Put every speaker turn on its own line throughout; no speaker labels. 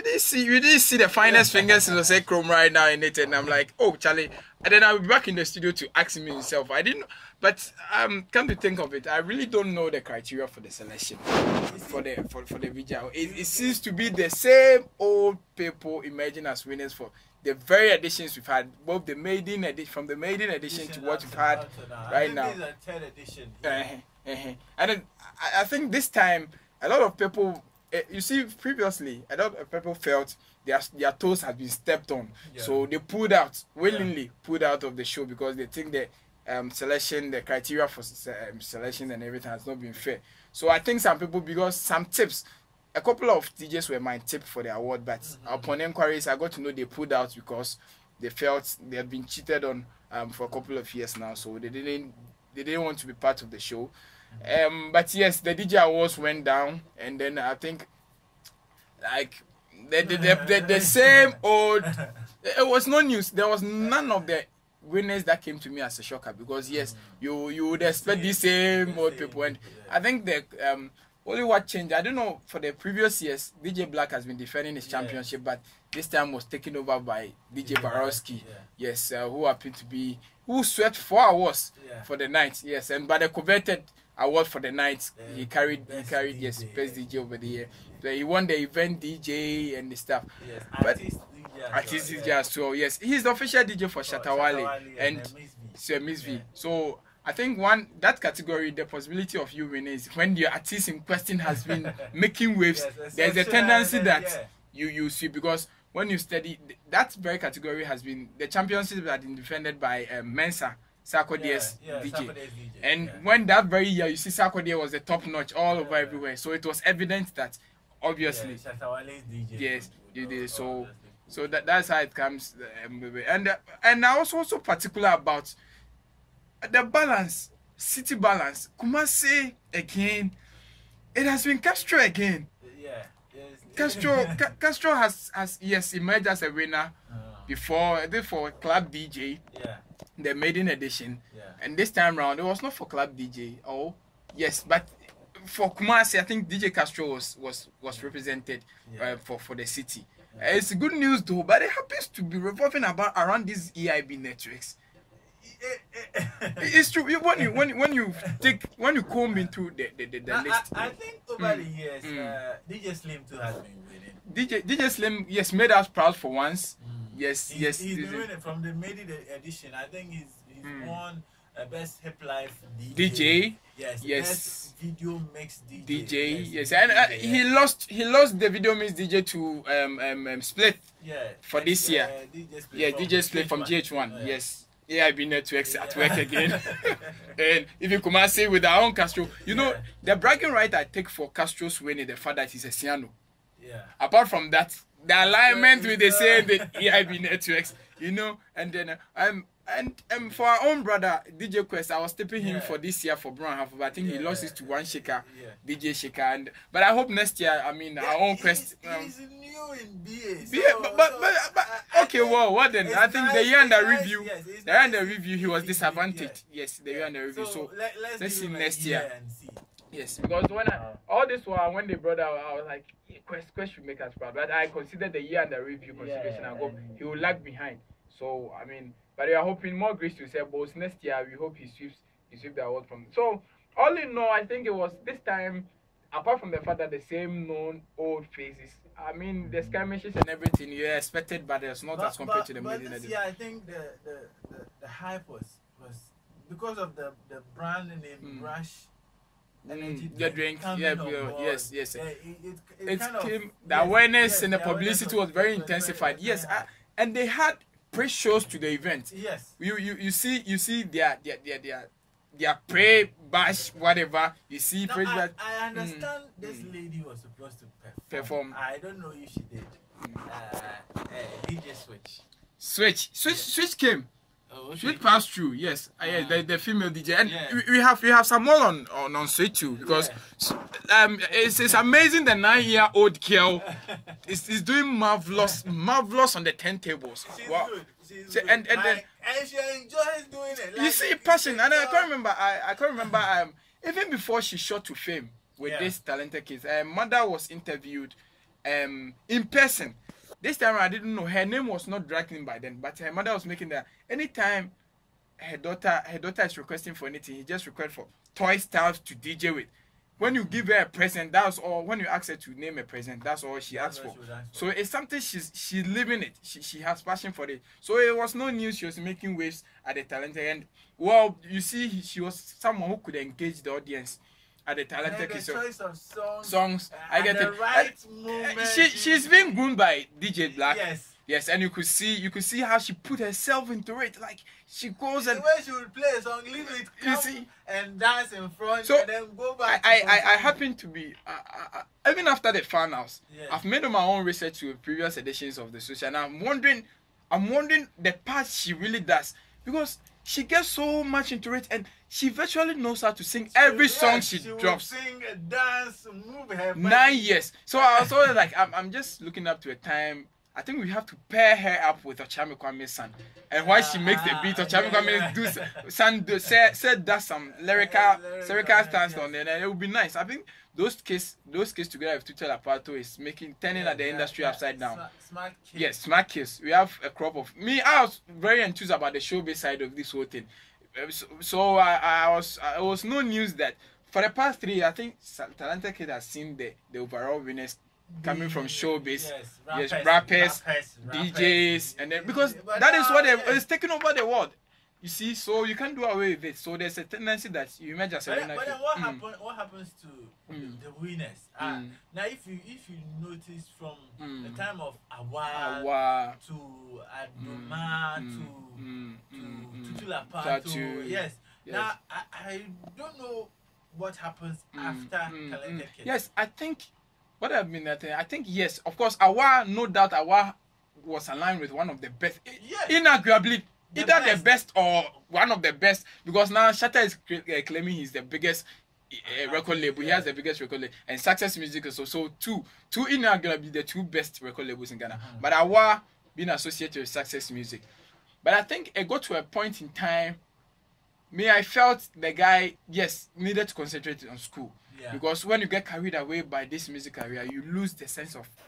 we didn't see the finest fingers in the same chrome right now in it, and I'm like, oh Charlie, and then I'll be back in the studio to ask him himself. I didn't, but come to think of it, I really don't know the criteria for the selection for the video. It seems to be the same old people emerging as winners for the very editions we've had, both the maiden edition from the maiden edition to what we've had right now.
This is a third edition.
And then, I think this time a lot of people, you see, previously a lot of people felt their toes had been stepped on, so they pulled out willingly, pulled out of the show because they think the selection, the criteria for selection and everything has not been fair. So I think some people, because some tips, a couple of DJs were my tip for the award, but upon inquiries I got to know they pulled out because they felt they had been cheated on for a couple of years now, so they didn't want to be part of the show. But yes, the DJ awards went down, and then I think like the same old. It was no news. There was none of the winners that came to me as a shocker, because yes, you would expect the same old people, and I think the only what changed, I don't know, for the previous years DJ Black has been defending his championship, but this time was taken over by DJ Barowski. Yes, who happened to be, who swept 4 awards for the night. Yes, and by the coveted award for the night, he carried best DJ over the year. So he won the event DJ and the stuff.
Yes,
but artist DJ as well. Yes, he's the official DJ for Shatawale and Sir Miss V. So I think that category, the possibility of you winning is when the artist in question has been making waves. There's a tendency that you see, because when you study that very category, has been the championship that been defended by Mensa, Sarkodie's DJ. And when that very year, you see Sarkodie was the top notch all over everywhere. So it was evident that obviously yes, you did. So that's how it comes. And I was also particular about the balance, city balance. Kumasi again, it has been Castro again. Castro has yes emerged as a winner before for Club DJ, the maiden edition, and this time round it was not for Club DJ. Oh yes, but for Kumasi, I think DJ Castro was represented for the city. It's good news though, but it happens to be revolving around these EIB networks. It's true. When you comb into the list,
I think over the years, DJ Slim too has been winning.
DJ Slim, yes, made us proud for once. Yes,
he's been winning from the maiden edition. I think he's won best hip life DJ. Yes. Best video mix DJ.
Yes, and he lost the video mix DJ to Split. For this year. DJ Split from GH1. Yes. I've been there at work again. And if you come and say with our own Castro, you know, the bragging right I take for Castro's winning the fact that he's a Ciano. Apart from that, the alignment with the same EIB networks, you know, and then and for our own brother DJ Quest, I was tipping him for this year for Brown Half, but I think he lost it to one shaker, DJ Shaker, but I hope next year, I mean, our own Quest.
He's new in BA.
But okay, well, what then? I think the year under review, he was disadvantaged. Yes, the year under review. So let's see next year. Yes, because all this while when they brought out, I was like, Quest should make us proud. But I considered the year under review consideration and go, he will lag behind. So I mean, but we are hoping more grace to say both next year. We hope he sweeps the award from. So all in all, I think it was this time. Apart from the fact that the same known old faces, I mean, the skirmishes and everything you expected, but it's not as compared to the maiden edition.
I think the hype was because of the brand name Rush.
The drink, yes. It came, the awareness and the publicity was very intensified. Yes, and they had pre-shows to the event.
Yes,
you see their pre-bash whatever. You see pre-bash.
I understand this lady was supposed to perform. I don't know if she did. DJ Switch came. Switch passed through, yes. The female DJ, and we have some more on Switch too, because it's amazing the 9-year-old girl is doing marvelous on the turntables. Wow. She's good. And she enjoys doing it.
Like, you see passion, and I can't remember even before she shot to fame with this talented kids. Mother was interviewed, in person. This time I didn't know her name was not drag queen by then, but her mother was making that anytime her daughter is requesting for anything, he just request for toy stuff to DJ with. When you give her a present, that's all. When you ask her to name a present, that's all she asks for. So it's something she's living it. She has passion for it. So it was no news. She was making waves at the talented end. Well, you see, she was someone who could engage the audience at the talented
the choice of
songs. I get it.
Right moment.
She's been groomed by DJ Black.
Yes,
and you could see how she put herself into it. Like she goes and
the way she would play a song, leave it, come and dance in front,
so
and then go back.
I happen to be even after the finals, I've made my own research with previous editions of the social, and I'm wondering the part she really does, because she gets so much into it, and she virtually knows how to sing every song she drops.
Sing, dance, move her body.
9 years. So I was always like, I'm just looking up to a time. I think we have to pair her up with Ochame Kwame's son, and while she makes the beat, Ochame Kwame does some lyrical stance on it, and it would be nice. I think those kids together with Tutu Lapato is turning the industry upside down.
Smart kids.
Yes, smart kids. We have a crop of me. I was very enthused about the showbiz side of this whole thing. So it was no news that for the past 3 years, I think Talented Kid has seen the overall winners coming from showbiz, rappers, DJs, and then because that is what is taking over the world. You see, so you can't do away with it. So there's a tendency that you imagine as a winner.
But then what happens to the winners? Now, if you notice from the time of Awa to Adoma to Tutu Lapato, yes. Now I don't know what happens after Talented Kid.
Yes, I think. What I mean, I think yes, of course, Awa, no doubt, Awa was aligned with one of the best, inarguably, either the best or one of the best, because now Shatta is claiming he's the biggest record label. He has the biggest record label, and Success Music is also two inarguably the 2 best record labels in Ghana. But Awa being associated with Success Music, but I think it got to a point in time. I felt the guy needed to concentrate on school. Because when you get carried away by this music career, you lose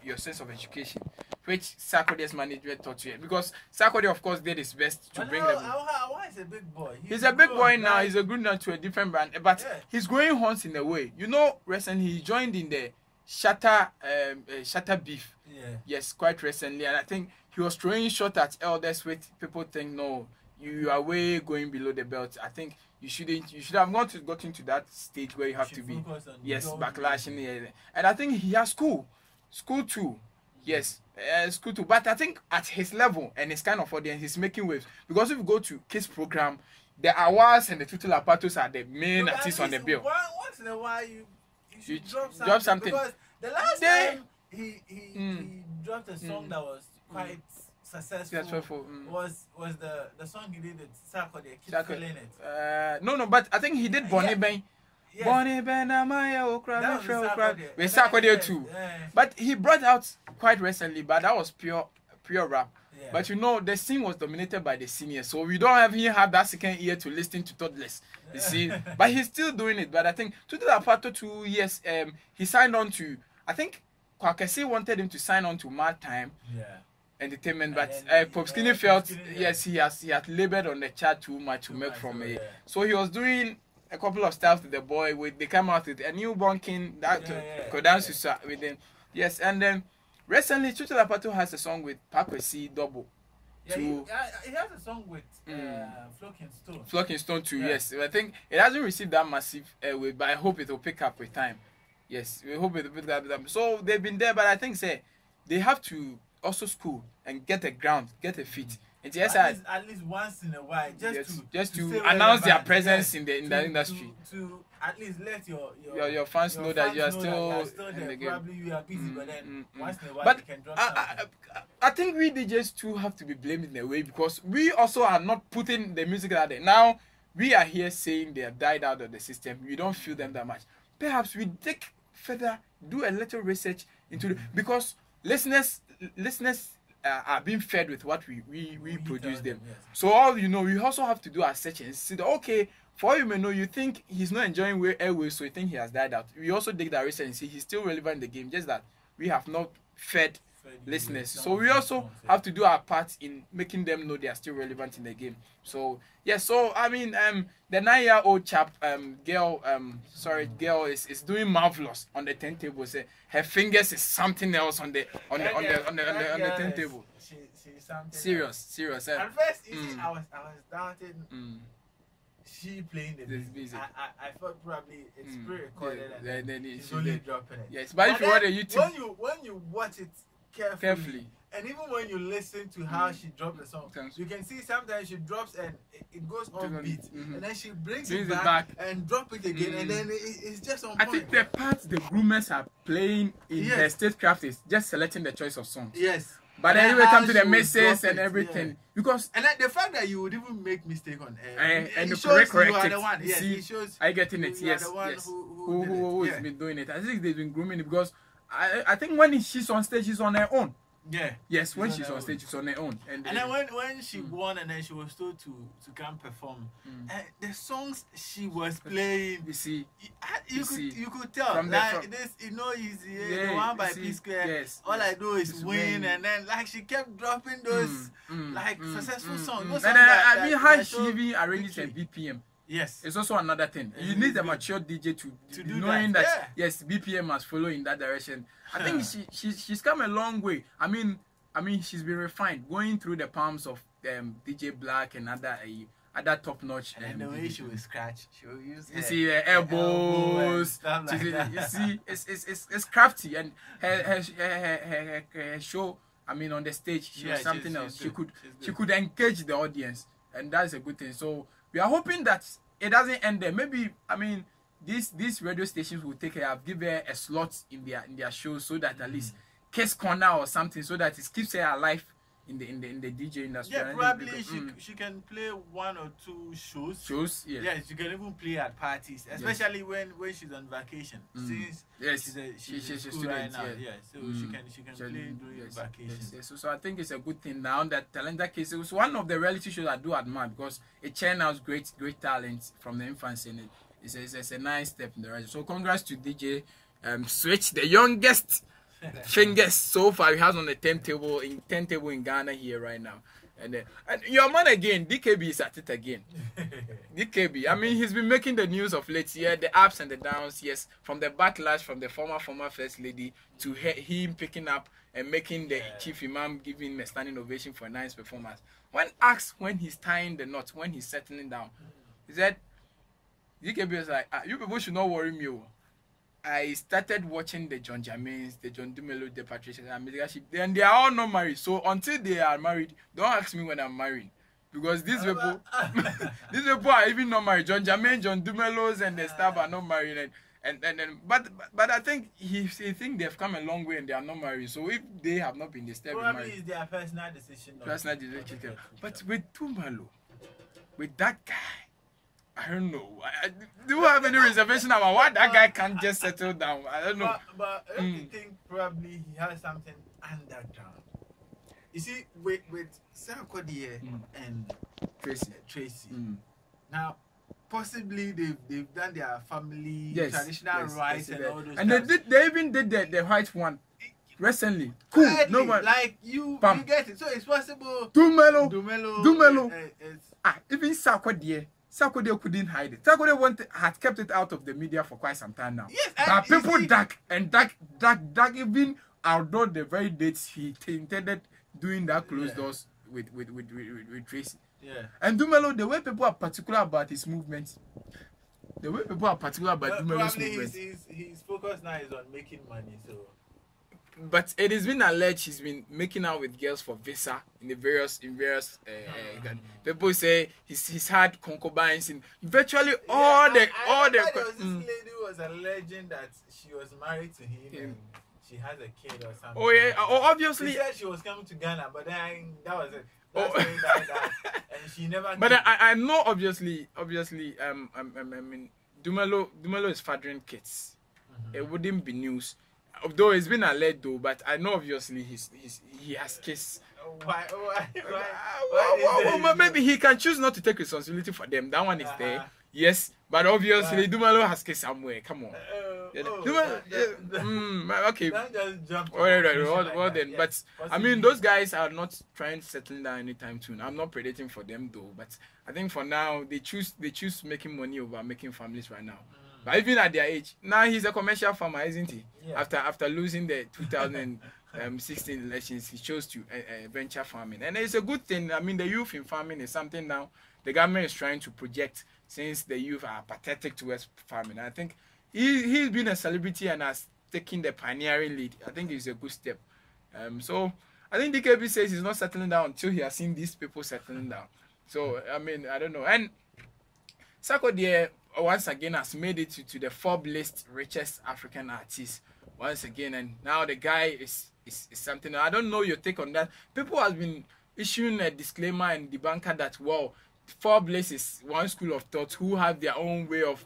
your sense of education, which Sarkodie's management taught you. Because Sarkodie, of course, did his best to bring them.
Awa is a big boy.
He's a big boy now. He's a good to a different brand, but he's growing horns in a way. You know, recently he joined in the Shatta beef. Yes, quite recently, and I think he was throwing shot at elders, which people think no, you are way going below the belt. I think you should have not gotten to that stage where you have to be backlashing, and I think he has school too. School too, but I think at his level and his kind of audience, he's making waves, because if you go to Kids program, the Awas and the Tutu Lapatos are the main artists on the bill.
Once in a while you should drop something, because the last time he dropped a song that was quite successful was the song he did with Sarkodie. Keep feeling it.
No, but I think he did Bonnie Ben. Bonnie Ben Amaya Okra with Sarkodie too. But he brought out quite recently, but that was pure rap. But you know, the scene was dominated by the seniors, so we don't even have that second ear to listen to toddlers. You see, but he's still doing it. But I think Tutu Lapato 2 years, he signed on to. I think Kwakese wanted him to sign on to Mad Time. Entertainment, but Pop Skinny felt he had labored on the chart too much to make from it. So he was doing a couple of stuff with the boy. They came out with a newborn king that could dance with them. Yes, and then recently Tutu Lapato has a song with Pakwesi Double.
He has a song with
Flocking Stone too. Yes, I think it hasn't received that massive weight, but I hope it will pick up with time. Yes, we hope it will pick up with time. So they've been there, but I think they have to also school and get a ground, get a feet. And
at least once in a while,
just to announce their presence in the industry.
To at least let your
fans know that you are still
in the game. Probably you are busy, but then once in a while you can drop something.
I think we DJs too have to be blamed in a way, because we also are not putting the music out there. Now we are here saying they have died out of the system. We don't feel them that much. Perhaps we take further, do a little research into because listeners are being fed with what we produce them. So all we also have to do our search and see that, okay, for all you may know, you think he's not enjoying airwaves, so you think he has died out. We also dig that research and see he's still relevant in the game, just that we have not fed listeners. So we also have to do our part in making them know they are still relevant in the game. So yeah, so I mean the 9-year-old chap girl is doing marvelous on the turntable. Say her fingers is something else on the turntable.
She's something
serious.
At first, I was doubting. She playing the music. I thought probably it's pre-recorded and then she's only dropping it.
Yes, but if you watch the YouTube,
when you watch it carefully, and even when you listen to how she dropped the song, you can see sometimes she drops and it goes on beat, and then she brings it back and drop it again, and then it's just on point.
I think the parts the groomers are playing in the statecraft is just selecting the choice of songs.
Yes.
But then we come to the messages and everything, because
and the fact that you would even make mistake on air
and
it
correct
you are
it.
the one. Yes,
see,
it shows
I getting it. Yes. Who has been doing it? I think they've been grooming it because I think when she's on stage, she's on her own.
Yeah.
Yes, when she's on stage, she's on her own. And
then when she won and then she was told to come perform, the songs she was playing,
you see,
you could tell like this, the one by P Square. Yes, all I do is win, and then like she kept dropping those successful songs.
And I mean how she even arranges her BPM.
Yes,
it's also another thing. You need a mature DJ to do knowing that yes, BPM must follow in that direction. I think she's come a long way. I mean she's been refined, going through the palms of DJ Black and other top notch.
And the way she will scratch, she will use
her elbows. Like you see, it's crafty, and her show. I mean, on the stage, she was something else. She could engage the audience, and that's a good thing. So we are hoping that it doesn't end there. Maybe these radio stations will take her, give her a slot in their shows, so that at least Kiss Corner or something, so that it keeps her alive in the DJ industry.
Yeah, probably she can play 1 or 2 shows. Yeah, she can even play at parties, especially when she's on vacation. Since she's a student right now. Yeah, so she can play during vacation.
Yes. So I think it's a good thing now that Talenta Case was one of the reality shows I do admire, because it churns out great talent from the infancy, and it's a nice step in the right. So congrats to DJ Switch, the youngest fingers so far he has on the turntable in Ghana here right now. And your man again, DKB is at it again. DKB, I mean, he's been making the news of late. Yeah, the ups and the downs. Yes, from the backlash from the former first lady to him picking up and making the chief imam giving a standing ovation for a nice performance. When asked when he's tying the knot, when he's settling down, he said, DKB was like, you people should not worry me. I started watching the John Jermaines, the John Dumelo, the Patricia, and they are all not married. So until they are married, don't ask me when I'm married, because these people, these people are even not married. John Jermaine, John Dumelos, and the staff are not married. But I think he think they've come a long way and they are not married. So if they have not been disturbed,
probably it's their personal decision.
But with Dumelo, with that guy, I don't know. Do you have any reservation about why that guy can't just settle down? I don't know.
But I don't think probably he has something underground. You see, with Sarkodie and Tracy. Now, possibly they've done their family traditional rites and all those.
And they even did the white one recently. Cool. No one
like you get it. So it's possible.
Dumelo.
It's
even Sarkodie couldn't hide it. Sarkodie had kept it out of the media for quite some time now.
Yes,
but people Dak even outdoor the very dates he intended doing that closed doors with Tracy.
Yeah.
And Dumelo, the way people are particular about his movements, Dumelo's movements.
His focus now is on making money. So.
But it has been alleged he's been making out with girls for visa in various people say he's had concubines in virtually all the
this lady was alleging that she was married to him and she has a kid or something.
Oh yeah, obviously
she said she was coming to Ghana, but then that was it. And she never.
But I know obviously I mean Dumelo is fathering kids. It wouldn't be news. Although it's been alleged though, but I know obviously he has kids.
Why?
Well, maybe he can choose not to take responsibility for them. That one is there. Yes, but obviously Dumelo has kids somewhere. Come on. Okay.
Don't just jump
Well then, but I mean, those guys are not trying to settle down anytime soon. I'm not predicting for them though, but I think for now they choose making money over making families right now. But even at their age, now he's a commercial farmer, isn't he? Yeah. After losing the 2016 elections, he chose to venture farming, and it's a good thing. I mean, the youth in farming is something now the government is trying to project, since the youth are pathetic towards farming. I think he's been a celebrity and has taken the pioneering lead. I think it's a good step. So I think DKB says he's not settling down until he has seen these people settling down. So I mean, I don't know. And Sarkodie once again has made it to the Forbes list richest African artists once again, and now the guy is something. I don't know your take on that. People have been issuing a disclaimer and debunker that, well, Forbes list is one school of thought who have their own way of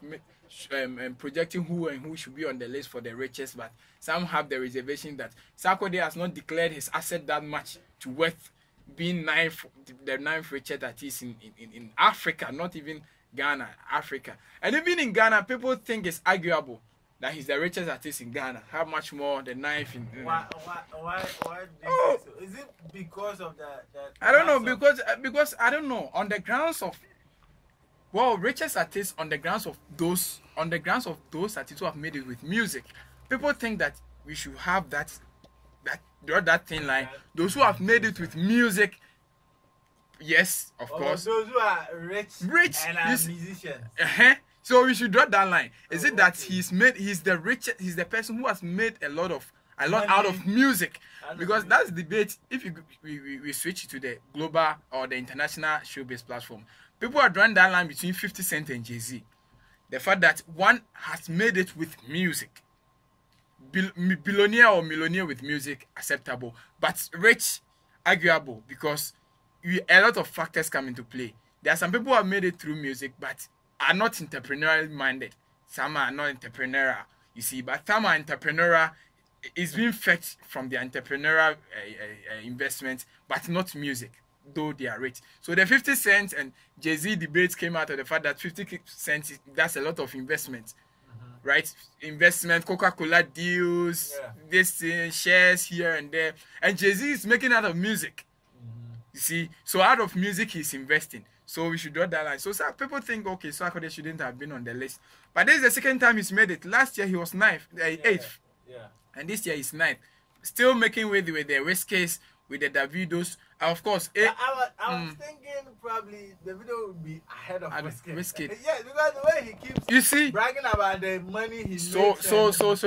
projecting who should be on the list for the richest, but some have the reservation that Sarkodie has not declared his asset that much to worth being the ninth richest artist in Africa, not even Ghana, Africa. And even in Ghana, people think it's arguable that he's the richest artist in Ghana. How much more the ninth in
why is it because of that
I don't know, because I don't know, on the grounds of, well, richest artists on the grounds of those artists who have made it with music. People think that we should have that thin line. Those who have made it with music, yes, of course.
Those who are rich and are musicians.
So we should draw that line. Is it that he's the richest, he's the person who has made a lot out of music? Because that's the debate. If we switch to the global or the international showbiz platform, people are drawing that line between 50 Cent and Jay-Z. The fact that one has made it with music, billionaire or millionaire with music, acceptable, but rich, arguable, because a lot of factors come into play. There are some people who have made it through music but are not entrepreneurial minded. Some are not entrepreneurial, you see, but some are entrepreneurial. It's being fetched from the entrepreneurial investment, but not music, though they are rich. So the 50 Cent and Jay-Z debates came out of the fact that 50 Cent, that's a lot of investment, right? Investment, Coca-Cola deals, this shares here and there, and Jay-Z is making out of music. You see, so out of music he's investing. So we should draw that line. So people think, okay, Sarkodie shouldn't have been on the list, but this is the second time he's made it. Last year he was eighth. And this year he's ninth, still making way with the Richest, with the Davidos, and of course.
I was thinking probably Davido would be ahead of Richest. Yeah, because the way he keeps bragging about the money he makes.
So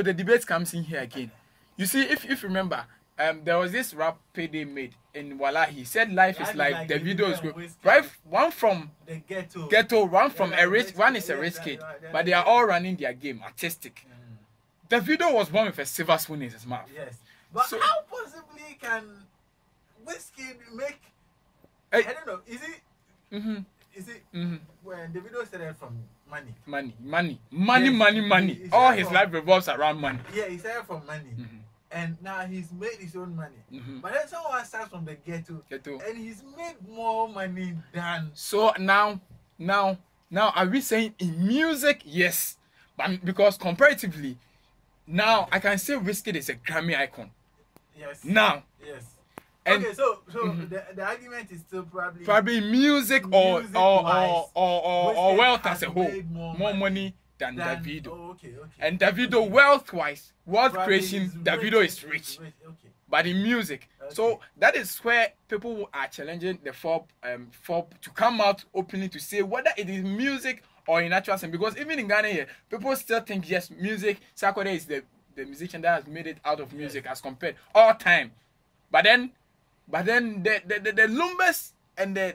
the debate comes in here again. You see, if you remember, there was this rap Payday made in Walla. He said life is like Davido is good. Right, one from
the
ghetto, one from a rich, one is a rich kid, but they are all running their game artistic. Davido was born with a silver spoon in his mouth.
Yes. But so, how possibly can Wizkid make? I don't know. Is it? Is it when Davido started from money?
All his life revolves around money.
Yeah, he started from money, and now he's made his own money. But then someone starts from the ghetto, and he's made more money than.
So now, are we saying in music? Yes, but because comparatively. Now I can say Richest is a Grammy icon.
Yes.
Now.
Yes. And okay, so the argument is still
probably music or wealth as a whole, more money than Davido.
Oh, okay.
And Davido wealth creation, Davido is rich.
Okay.
But in music, so that is where people are challenging the Forbes to come out openly to say whether it is music or in actual sense, because even in Ghana here, people still think yes, music. Sarkodie is the musician that has made it out of music as compared all time. But then the Lumbers and the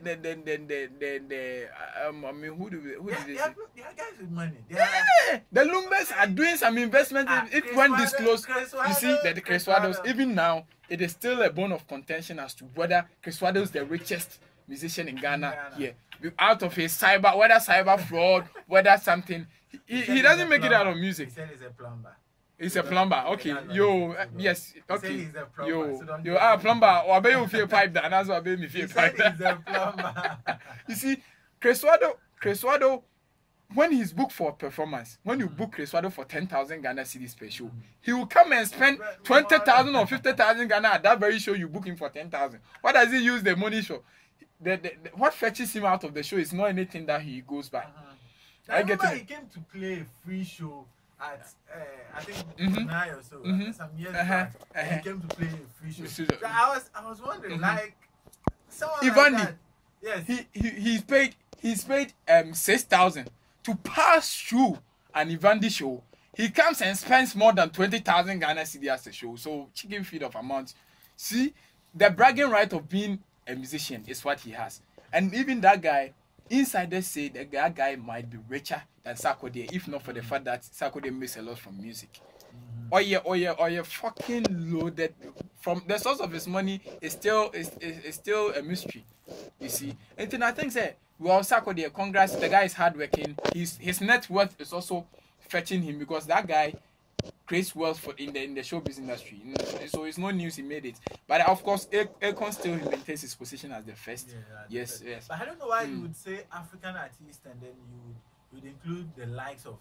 I mean who did they say?
They are guys with money.
The Lumbers are doing some investment. If one disclose, you see that the Creswados, even now, it is still a bone of contention as to whether Creswado is the richest musician in Ghana here. Out of his whether cyber fraud, whether something, he doesn't make it out of music.
He said he's a plumber.
He's a plumber. Okay, yes, okay. Plumber. Or I bet you feel pipe that, and that's what I bet me feel pipe that.
He's a plumber.
You see, Creswado, when he's booked for a performance, when you book Creswado for 10,000 Ghana cedis per show, he will come and spend 20,000 or 50,000 Ghana at that very show you book him for 10,000. What does he use the money for? What fetches him out of the show is not anything that he goes by.
I remember he came to play a free show at I think Brunei or so some years back. He came to play a free show. So I was wondering, like someone
Ivani,
like that. Yes.
He's paid 6,000 to pass through an Ivandi show. He comes and spends more than 20,000 Ghana cedi as a show. So chicken feed of amount. See, the bragging right of being a musician is what he has. And even that guy, insiders say that guy might be richer than Sarkodie, if not for the fact that Sarkodie makes a lot from music. Oh yeah, fucking loaded. From the source of his money is still a mystery. You see, and then I think say, well, Sarkodie, congrats. The guy is hardworking. His net worth is also fetching him because that guy creates wealth in the showbiz industry. So it's no news he made it. But of course, Akon still maintains his position as the first. Yeah, yes.
But I don't know why you would say African artist and then you would include the likes of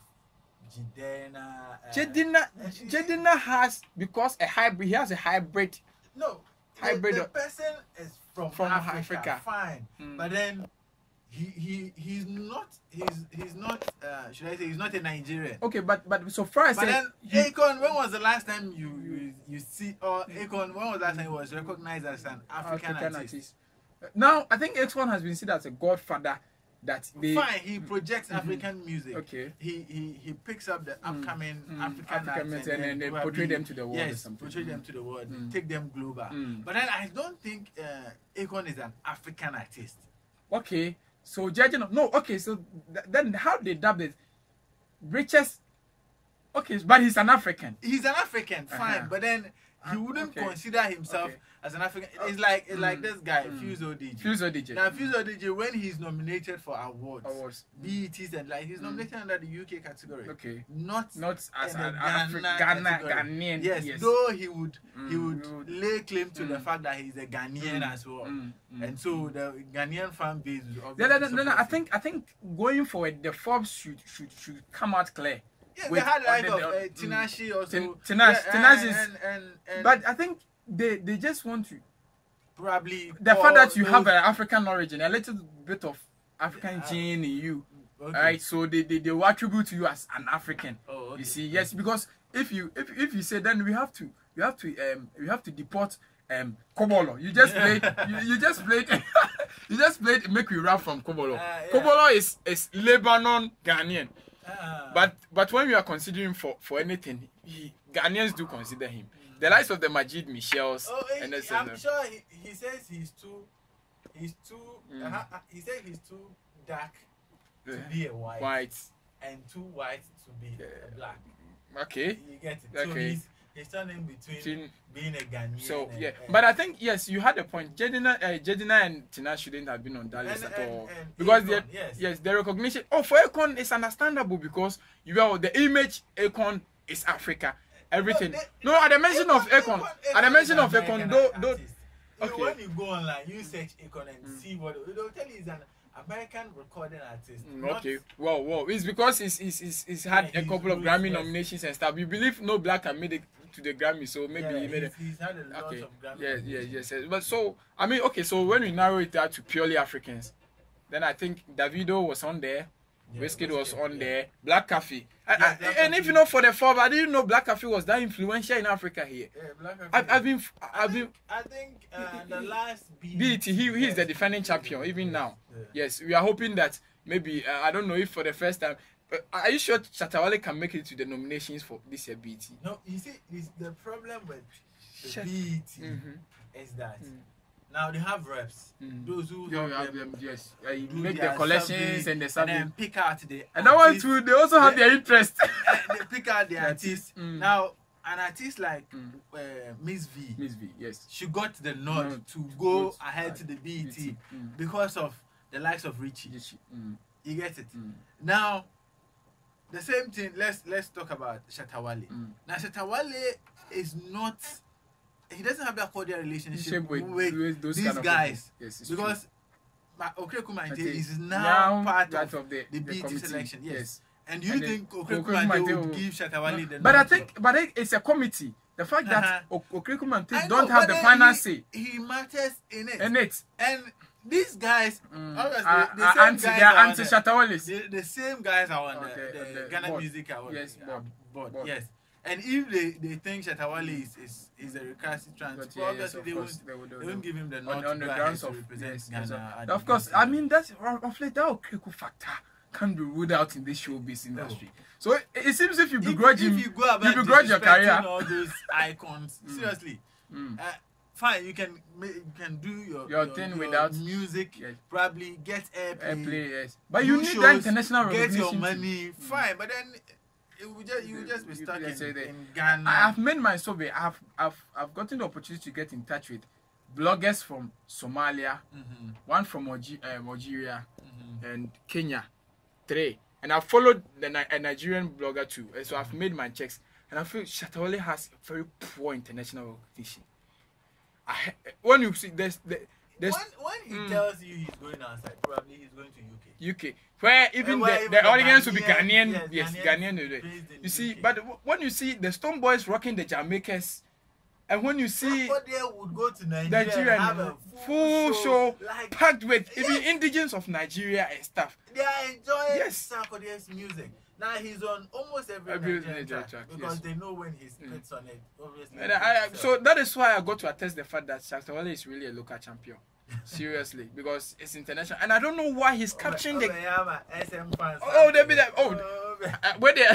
Jedina has because a hybrid. He has a hybrid.
No, hybrid. The person is from Africa. Fine, but then he's not should I say he's not a Nigerian.
Okay, but so far as
then Akon, when was the last time you see or Akon, when was the last time he was recognized as an African artist?
Now I think Akon has been seen as a godfather. That
fine, he projects African music.
Okay.
He picks up the upcoming African artists and then
portray them to the world.
Yes, portray them to the world, take them global. But then I don't think Akon is an African artist.
Okay, so judging no. Okay, so then how they dubbed it? Richest. Okay, but he's an African.
He's an African, fine, but then he wouldn't consider himself as an African. It's like this guy, Fuse ODG. Now Fuse ODG, when he's nominated for awards, BETs and like he's nominated under the UK category.
Okay.
Not
as an Ghanaian.
Yes, though he would lay claim to the fact that he's a Ghanaian as well. And so the Ghanaian fan base
No, I think going forward the Forbes should come out clear.
Yeah, they had like Tinashe also.
Tinashe is, but I think they just want to
probably
the fact that you have an African origin, a little bit of African gene in you, right? So they will attribute to you as an African. You see, yes, because if you say then we have to deport Kobolo. You just played Make We Rap from Kobolo. Kobolo is Lebanon Ghanaian. But when we are considering for anything, Ghanaians do consider him. The likes of the Majid Michels.
I'm sure he says he's too dark to be a white and too white to be a black.
Okay.
You get it. Okay. So he's turning between being a Ghanaian.
So but I think yes, you had a point. Jedina and Tina shouldn't have been on that list at all because Akon, the recognition. For Akon it's understandable because the image Akon is Africa. Everything. At the mention of Akon, though.
Okay. When you go online, you search Akon and see what they'll tell you is an American recording artist.
Okay. Well, it's because he's had a couple of Grammy nominations and stuff. You believe no black can make it to the Grammy, so maybe he made it.
He's had a lot of Grammy.
Yes. But so I mean, so when we narrow it down to purely Africans, then I think Davido was on there. Wizkid was on there. Black Coffee. And if you know for the Forbes, I didn't know Black Coffee was that influential in Africa here.
Black Coffee.
I
think the last
BET, he's the defending champion even now. Yes, we are hoping that maybe I don't know if for the first time. Are you sure Chatawale can make it to the nominations for this year BET?
No, you see, the problem with the BET is that. Now they have reps. Those who have them,
yes. You make the collections and the survey.
And then pick out the
and that one too, they also have their interest.
They pick out the artists. Now an artist like Miss V,
yes.
She got the nod to go ahead to the BET because of the likes of Richie. You get it? Now the same thing, let's talk about Shatawale. Now Shatawale is not, he doesn't have that cordial relationship with those these guys.
Yes,
because Okrekumante is now part of the BET selection. Yes. And you think Okrekumante would give Shatta Wale the
But I think it's a committee. The fact that Okrekumante don't have the final say.
He matters in it. And these guys,
they're anti Shatta Wale.
The same guys are on the Ghana Music Award.
Yes,
board. Yes. And if they think Shatta Wale is a recalcitrant, obviously they won't give him the nod on the grounds of Ghana.
Of course, I mean that's that Okreku factor can be ruled out in this showbiz industry. So it seems if you begrudge him,
if you go about
begrudge your career.
All those icons, seriously. Fine, you can do your
thing without
music. Yes. Probably get airplay.
Yes. But you need that international
recognition. Get your money.
Too.
Fine, but then you will just be stuck in Ghana.
I have made my survey. I've gotten the opportunity to get in touch with bloggers from Somalia, one from Algeria, and Kenya, 3. And I've followed a Nigerian blogger too. And so I've made my checks, and I feel Shatta Wale has a very poor international recognition. When you see when
he tells you he's going outside, probably he's going to
UK, where even the audience will be Ghanaian. Yes, Ghanaian. You see, but when you see the Stone Boys rocking the Jamaicans, and when you see
would go to Nigeria and have a
full show packed with even indigenous of Nigeria and stuff,
they are enjoying Sarkodie's music. Now he's on almost every Nigerian track because they know when he spits on it. Obviously,
and so that is why I got to attest the fact that Shatta Wale is really a local champion. Seriously, because it's international, and I don't know why he's capturing the
SM fans.
They be like, where they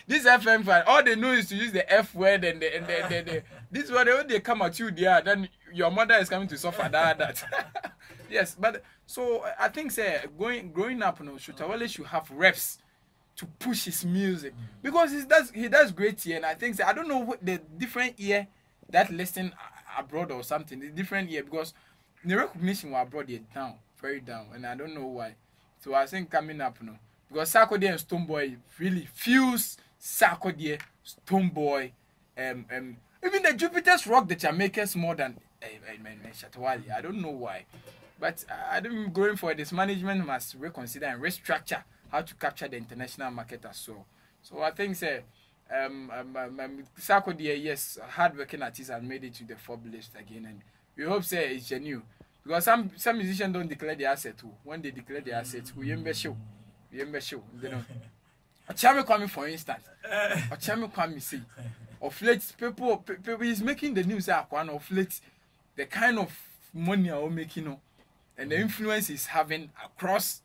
this FM fan, all they know is to use the F word and the this is what they come at you there, then your mother is coming to suffer that. Yes, but so I think growing up, Shatta Wale should have reps to push his music because he does great here, and I think I don't know what the different year that listen abroad or something, the different year because the recognition was abroad down, very down, and I don't know why. So I think coming up because Sarkodie and Stonebwoy really fuse Sarkodie, Stonebwoy, even the Jupiters rock the Jamaicans more than Shatta Wale. I don't know why, but I think going for this management must reconsider and restructure how to capture the international market as well. So I think Sarkodie, yes, hard-working artist has made it to the Forbes list again, and we hope it's genuine. Because some musicians don't declare their asset too. When they declare their assets, we show. You know. Ochame Kwame, for instance. Ochame Kwame say, of late, people he's making the news of late, the kind of money are making, and the influence he's having across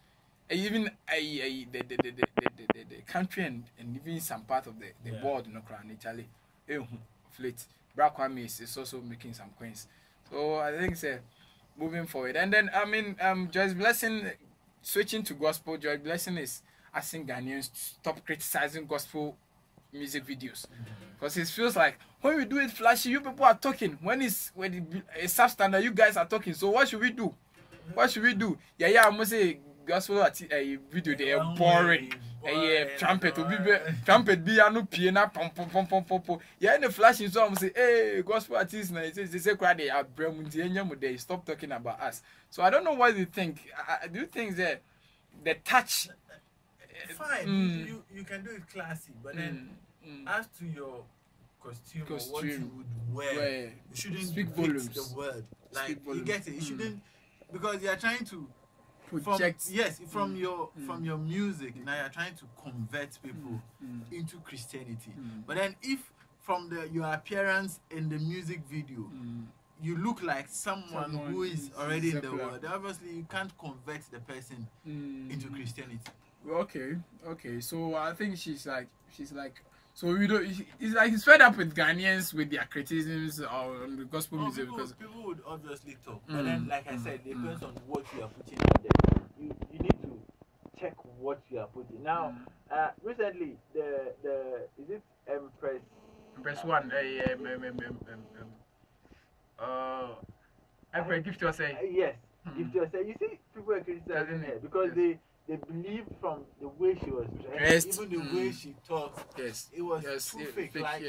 even the country and even some part of the world, in Italy. Fleet. Black Kwame is also making some coins. So I think moving forward. And then Joyce Blessing switching to gospel. Joyce Blessing is asking Ghanaians to stop criticizing gospel music videos. Because it feels like when we do it flashy, you people are talking. When it's substandard, you guys are talking. So what should we do? Yeah, I must say gospel video they are boring. Trumpet be anu piano pom. Yeah, in the flashing so I'm say, hey, gospel artists na they say cry they are they stop talking about us. So I don't know what you think. Do you think that the touch
fine, you can do it classy, but then as to your costume or what you would wear, you shouldn't
speak volumes.
The word. Like you get it. You shouldn't, because you are trying to
project
from your music. Now you're trying to convert people into Christianity. But then if from your appearance in the music video you look like someone who is already in the world, obviously you can't convert the person into Christianity.
Okay. So I think she's like so we don't. It's like he's fed up with Ghanaians with their criticisms on the gospel music because
people would obviously talk, but then like I said, it depends on what you are putting out there. You need to check what you are putting. Now, recently the is it Empress
One Empress Gift Yourself.
Yes, Gift Yourself. You see, people are criticizing her because they believed from the way she was dressed, even the way she talks, it was too fake. Like,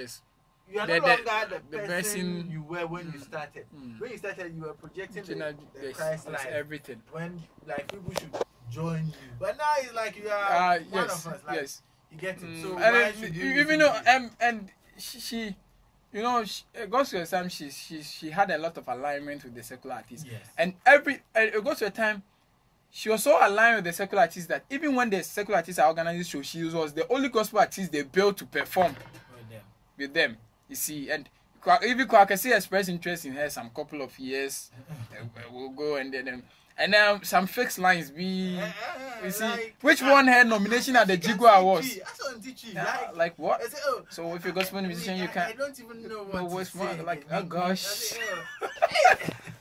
You are no longer the person you were when you started. When you started, you were projecting the Christ life.
Everything.
When like people should join you, but now it's like you are one of us. Like, you get it. So why should you even
know? And she you know, it goes to a time she had a lot of alignment with the secular artists.
Yes.
And it goes to a time she was so aligned with the secular artists that even when the secular artists are organizing shows, she was the only gospel artist they built to perform with them. You see, and even Kwakasi expressed interest in her some couple of years. We'll go and then. And then some fixed lines be, you see, like, which one had nomination at the Jigo Awards? Like what? So if you're gospel musician, you can't.
I don't even know what to say.
Like, oh gosh.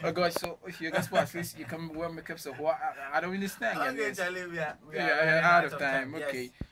Oh gosh, so if you're gospel at least you can wear makeup, so what? I don't understand.
Okay, Charlie, we are
out of time. Okay. Yes.